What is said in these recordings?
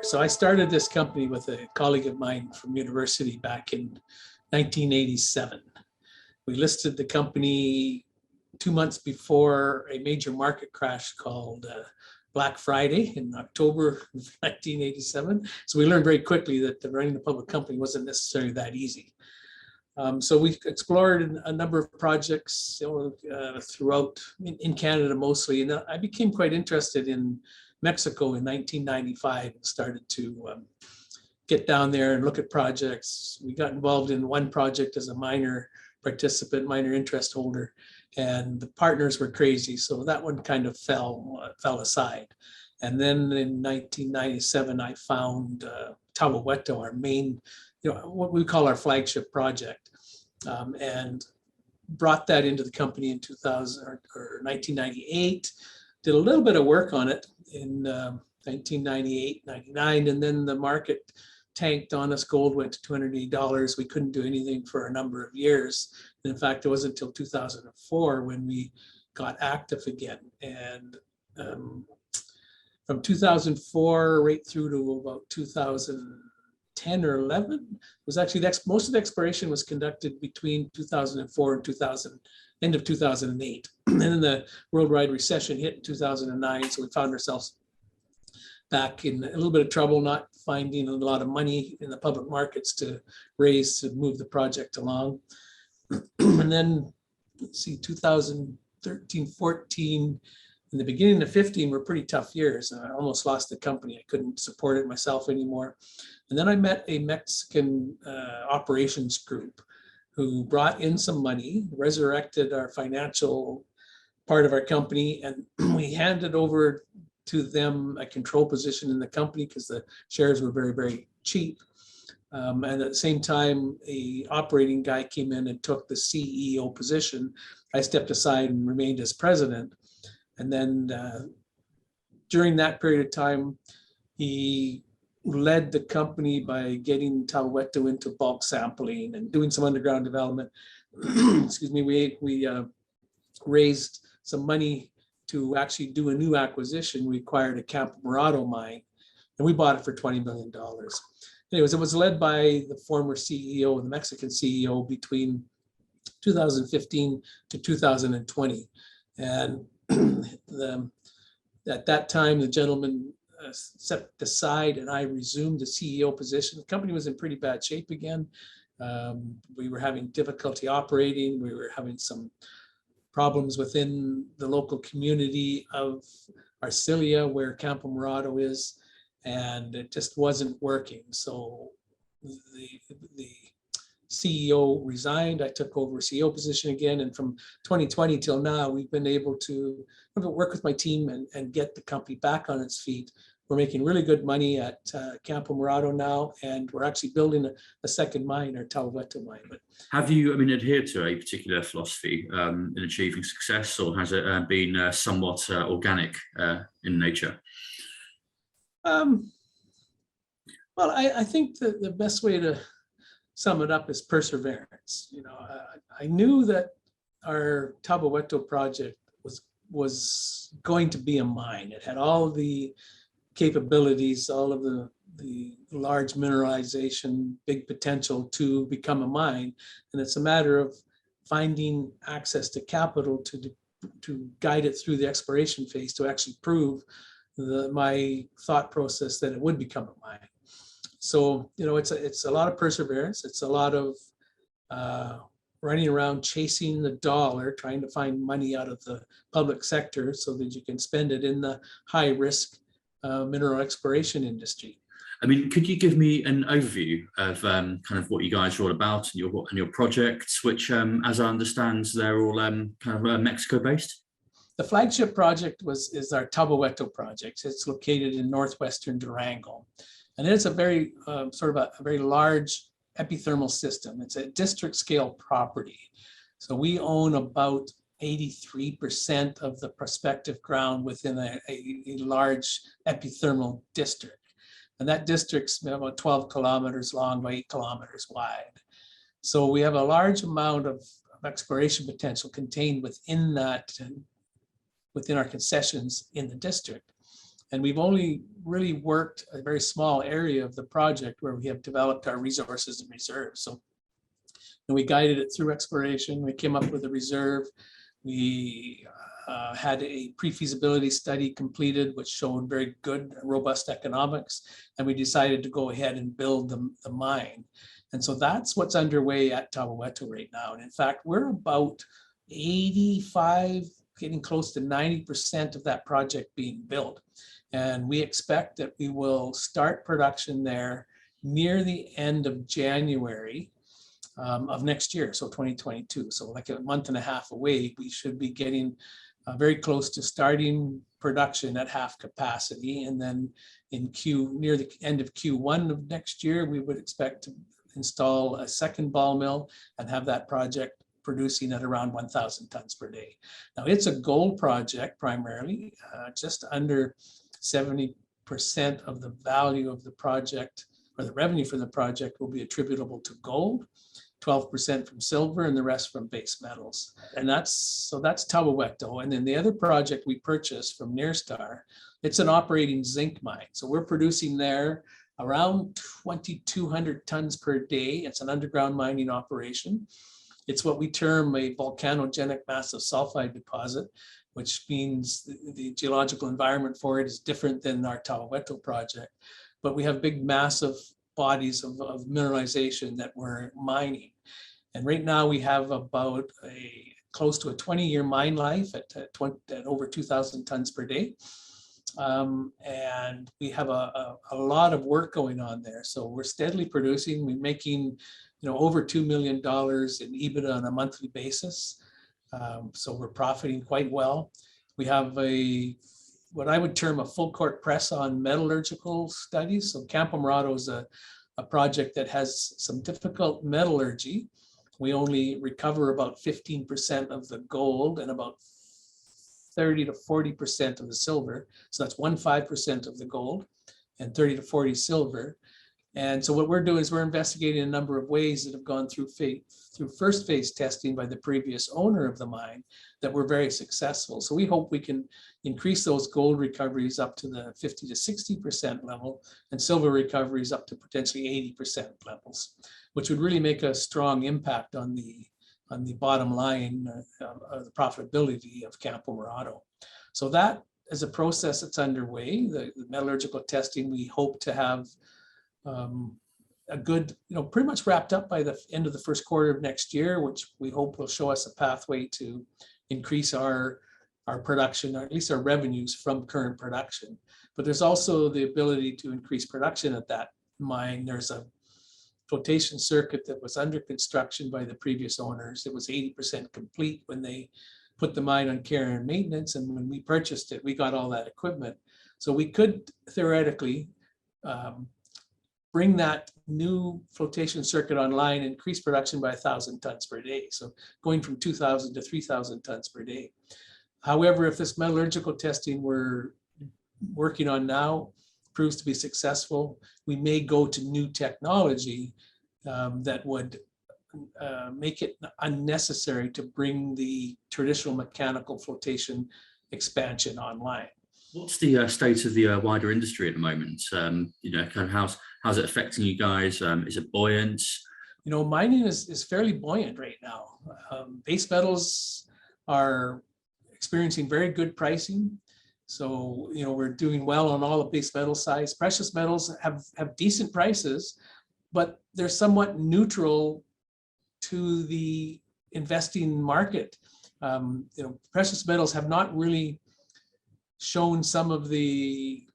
So I started this company with a colleague of mine from university back in 1987. We listed the company 2 months before a major market crash called Black Friday in October of 1987. So we learned very quickly that running a public company wasn't necessarily that easy. So we explored a number of projects throughout in Canada mostly, and I became quite interested in Mexico in 1995 and started to get down there and look at projects. We got involved in one project as a minor participant, minor interest holder, and the partners were crazy, so that one kind of fell aside. And then in 1997, I found Tahuehueto, our main, what we call our flagship project, and brought that into the company in 2000 or 1998. Did a little bit of work on it in 1998, 99, and then the market tanked on us. Gold went to $280. We couldn't do anything for a number of years. And in fact, it wasn't until 2004 when we got active again. And from 2004 right through to about 2010 or 11, it was actually most of the exploration was conducted between 2004 and end of 2008. And then the worldwide recession hit in 2009. So we found ourselves back in a little bit of trouble, not finding a lot of money in the public markets to raise to move the project along. And then, let's see, 2013, 14, in the beginning of 15 were pretty tough years. I almost lost the company. I couldn't support it myself anymore. And then I met a Mexican operations group who brought in some money, resurrected our financial part of our company, and we handed over to them a control position in the company because the shares were very, very cheap. And at the same time, a operating guy came in and took the CEO position. I stepped aside and remained as president. And then during that period of time, he led the company by getting Tahuehueto into bulk sampling and doing some underground development. Excuse me, we raised some money to actually do a new acquisition. We acquired a Campo Morado mine, and we bought it for $20 million. Anyways, it was led by the former CEO, the Mexican CEO, between 2015 to 2020. And at that time, the gentleman stepped aside and I resumed the CEO position. The company was in pretty bad shape again. We were having difficulty operating. We were having some problems within the local community of Arcilla, where Campo Morado is, and it just wasn't working. So the CEO resigned. I took over CEO position again, and from 2020 till now, we've been able to work with my team and get the company back on its feet. We're making really good money at Campo Morado now, and we're actually building a second mine, our Tahuehueto mine. But have you, adhered to a particular philosophy in achieving success, or has it been somewhat organic in nature? Well, I think that the best way to sum it up is perseverance. I knew that our Tahuehueto project was going to be a mine. It had all the capabilities, all of the large mineralization, big potential to become a mine. And it's a matter of finding access to capital to guide it through the exploration phase to actually prove my thought process that it would become a mine. So, it's a lot of perseverance. It's a lot of running around chasing the dollar, trying to find money out of the public sector so that you can spend it in the high risk mineral exploration industry. Could you give me an overview of kind of what you guys are all about and your projects, which, as I understand, they're all kind of Mexico-based? The flagship project is our Tahuehueto project. It's located in northwestern Durango, and it's a very sort of a very large epithermal system. It's a district scale property, so we own about 83% of the prospective ground within a large epithermal district. And that district's about 12 kilometers long by 8 kilometers wide. So we have a large amount of exploration potential contained within our concessions in the district. And we've only really worked a very small area of the project where we have developed our resources and reserves. So and we guided it through exploration. We came up with a reserve. We had a pre-feasibility study completed, which showed very good, robust economics. And we decided to go ahead and build the mine. And so that's what's underway at Tahuehueto right now. And in fact, we're about 85, getting close to 90% of that project being built. And we expect that we will start production there near the end of January of next year, so 2022. So like a month and a half away, we should be getting very close to starting production at half capacity. And then near the end of Q1 of next year, we would expect to install a second ball mill and have that project producing at around 1,000 tons per day. Now it's a gold project primarily, just under 70% of the value of the project, or the revenue for the project, will be attributable to gold, 12% from silver, and the rest from base metals. And that's Tahuehueto. And then the other project we purchased from Nearstar, it's an operating zinc mine. So we're producing there around 2,200 tons per day. It's an underground mining operation. It's what we term a volcanogenic massive sulfide deposit, which means the geological environment for it is different than our Tahuehueto project. But we have big, massive bodies of mineralization that we're mining. And right now we have about close to a 20-year mine life at over 2,000 tons per day. And we have a lot of work going on there. So we're steadily producing. We're making over $2 million in EBITDA on a monthly basis. So we're profiting quite well. We have what I would term a full court press on metallurgical studies. So Campo Morado is a project that has some difficult metallurgy. We only recover about 15% of the gold and about 30 to 40% of the silver. So that's 15% of the gold and 30 to 40 silver. And so what we're doing is we're investigating a number of ways that have gone through first phase testing by the previous owner of the mine that were very successful. So we hope we can increase those gold recoveries up to the 50 to 60% level and silver recoveries up to potentially 80% levels, which would really make a strong impact on the bottom line of the profitability of Campo Morado. So that is a process that's underway. The metallurgical testing, we hope to have a good, pretty much wrapped up by the end of the first quarter of next year, which we hope will show us a pathway to increase our production, or at least our revenues from current production. But there's also the ability to increase production at that mine. There's a flotation circuit that was under construction by the previous owners. It was 80% complete when they put the mine on care and maintenance. And when we purchased it, we got all that equipment. So we could theoretically bring that new flotation circuit online, increase production by 1,000 tons per day. So going from 2,000 to 3,000 tons per day. However, if this metallurgical testing we're working on now proves to be successful, we may go to new technology that would make it unnecessary to bring the traditional mechanical flotation expansion online. What's the state of the wider industry at the moment? Kind of how's it affecting you guys? Is it buoyant? Mining is fairly buoyant right now. Base metals are experiencing very good pricing. So, we're doing well on all the base metal sides. Precious metals have decent prices, but they're somewhat neutral to the investing market. Precious metals have not really shown some of the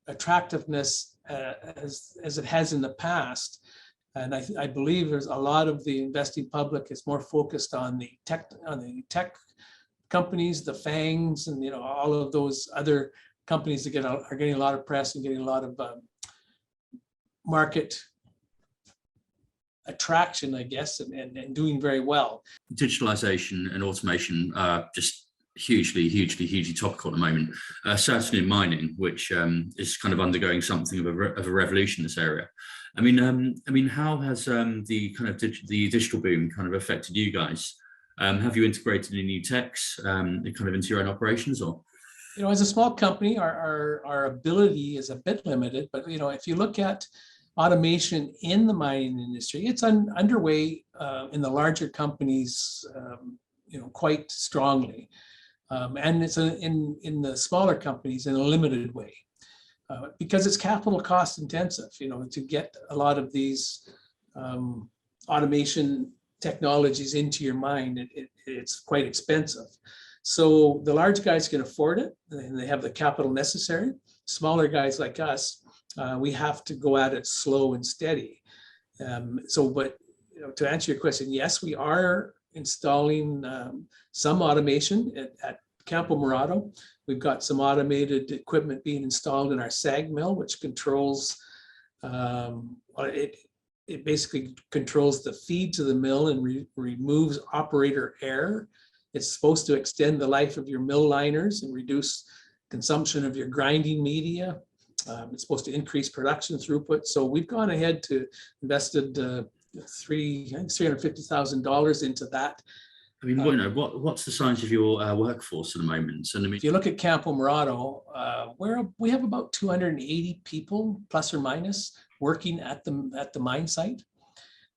attractiveness as it has in the past. And I believe there's a lot of the investing public is more focused on the tech companies, the FANGs, and all of those other companies that are getting a lot of press and getting a lot of market attraction, I guess, and doing very well. Digitalization and automation are just hugely topical at the moment. Certainly in mining, which is kind of undergoing something of a revolution in this area. I mean, how has the kind of the digital boom kind of affected you guys? Have you integrated any new techs kind of into your own operations, or? As a small company, our ability is a bit limited, but, if you look at automation in the mining industry, it's underway in the larger companies, quite strongly. And it's in the smaller companies in a limited way. Because it's capital cost intensive, to get a lot of these automation technologies into your mine, it's quite expensive. So the large guys can afford it and they have the capital necessary. Smaller guys like us, we have to go at it slow and steady. But to answer your question, yes, we are installing some automation at Campo Morado. We've got some automated equipment being installed in our SAG mill, which controls, it basically controls the feed to the mill and removes operator error. It's supposed to extend the life of your mill liners and reduce consumption of your grinding media. It's supposed to increase production throughput. So we've gone ahead to invested $350,000 into that. I mean, what's the size of your workforce at the moment? And I mean, if you look at Campo Morado, we have about 280 people, plus or minus, working at the mine site.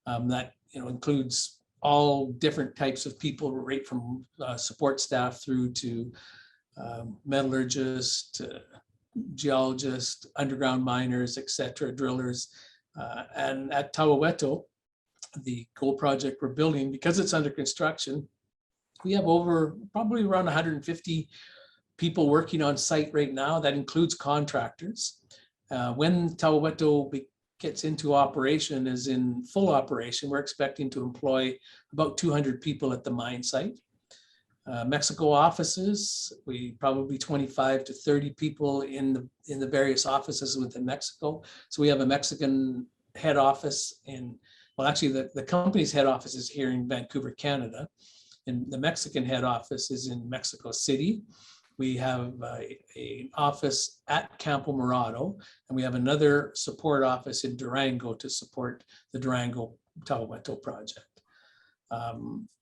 That includes all different types of people, right from support staff through to metallurgists, geologists, underground miners, etc., drillers. And at Tahuehueto, the gold project we're building, because it's under construction, we have probably around 150 people working on site right now. That includes contractors. When Tahuehueto gets into operation, is in full operation, we're expecting to employ about 200 people at the mine site. Mexico offices, we probably 25 to 30 people in the various offices within Mexico. So we have a Mexican head office actually the company's head office is here in Vancouver, Canada. And the Mexican head office is in Mexico City. We have an office at Campo Morado, and we have another support office in Durango to support the Durango Tahuehueto project.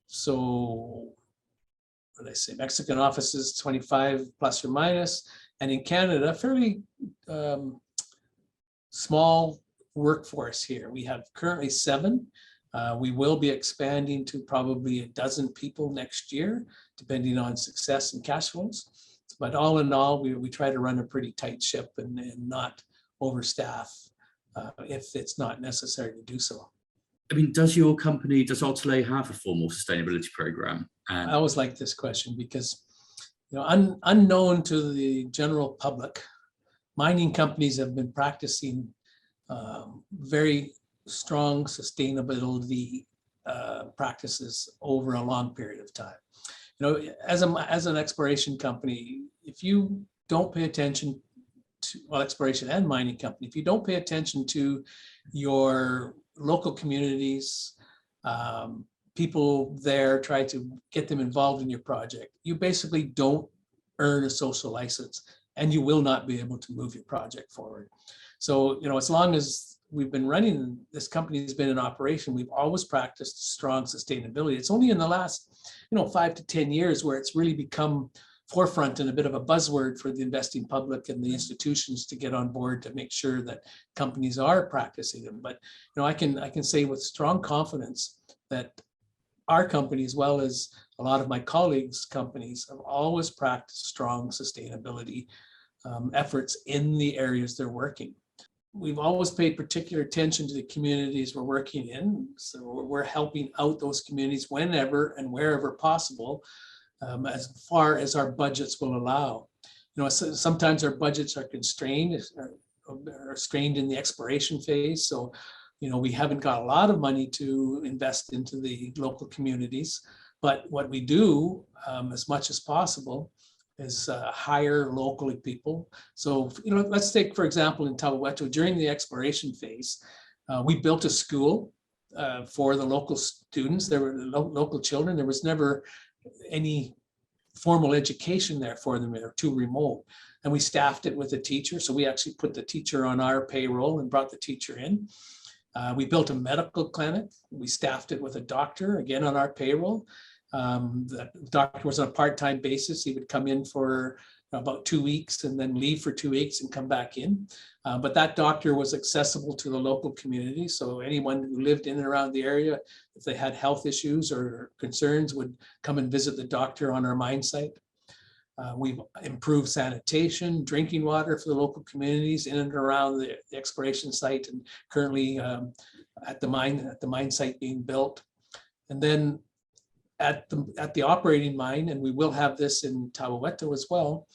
So what did I say? Mexican offices, 25 plus or minus, and in Canada, fairly small workforce here. We have currently 7. We will be expanding to probably a dozen people next year, depending on success and cash flows. But all in all, we try to run a pretty tight ship and not overstaff if it's not necessary to do so. I mean, does Altaley have a formal sustainability program? I always like this question because, unknown to the general public, mining companies have been practicing very strong sustainability practices over a long period of time. As an exploration company, if you don't pay attention to, exploration and mining company, if you don't pay attention to your local communities, people there, try to get them involved in your project, you basically don't earn a social license and you will not be able to move your project forward. So, as long as we've been running, this company has been in operation, we've always practiced strong sustainability. It's only in the last, 5 to 10 years where it's really become forefront and a bit of a buzzword for the investing public and the institutions to get on board to make sure that companies are practicing them. But, I can say with strong confidence that our company, as well as a lot of my colleagues' companies, have always practiced strong sustainability efforts in the areas they're working. We've always paid particular attention to the communities we're working in. So we're helping out those communities whenever and wherever possible, as far as our budgets will allow. Sometimes our budgets are constrained, are strained in the exploration phase. So, we haven't got a lot of money to invest into the local communities. But what we do, as much as possible, is hire local people. So, let's take, for example, in Tahuehueto, during the exploration phase, we built a school for the local students. There were local children. There was never any formal education there for them. They were too remote. And we staffed it with a teacher. So we actually put the teacher on our payroll and brought the teacher in. We built a medical clinic. We staffed it with a doctor, again, on our payroll. The doctor was on a part-time basis. He would come in for about 2 weeks and then leave for 2 weeks and come back in. But that doctor was accessible to the local community. So anyone who lived in and around the area, if they had health issues or concerns, would come and visit the doctor on our mine site. We've improved sanitation, drinking water for the local communities in and around the exploration site, and currently at the mine site being built. And then at the operating mine, and we will have this in Tahuehueto as well.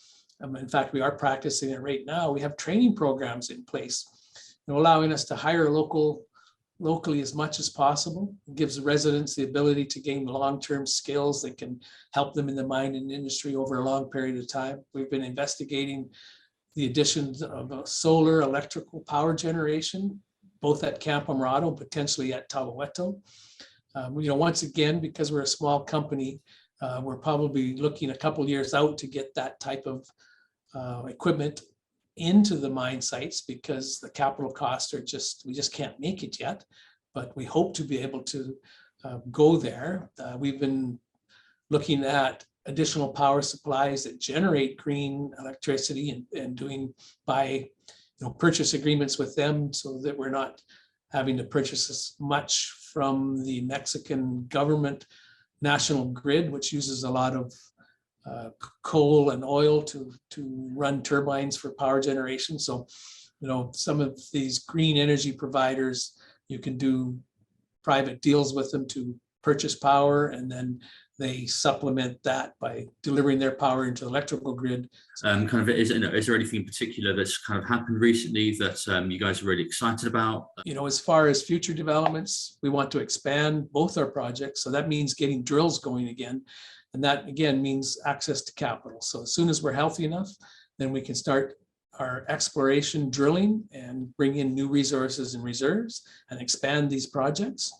In fact, we are practicing it right now. We have training programs in place, allowing us to hire locally as much as possible. It gives residents the ability to gain long-term skills that can help them in the mining industry over a long period of time. We've been investigating the additions of solar electrical power generation, both at Camp Amarado, potentially at Tahuehueto. Once again, because we're a small company, we're probably looking a couple of years out to get that type of equipment into the mine sites, because the capital costs are we just can't make it yet, but we hope to be able to go there. We've been looking at additional power supplies that generate green electricity and buy purchase agreements with them, so that we're not having to purchase as much from the Mexican government national grid, which uses a lot of coal and oil to run turbines for power generation. So, some of these green energy providers, you can do private deals with them to purchase power, and then they supplement that by delivering their power into the electrical grid. Is there anything in particular that's kind of happened recently that you guys are really excited about? As far as future developments, we want to expand both our projects. So that means getting drills going again. And that again means access to capital. So as soon as we're healthy enough, then we can start our exploration drilling and bring in new resources and reserves and expand these projects.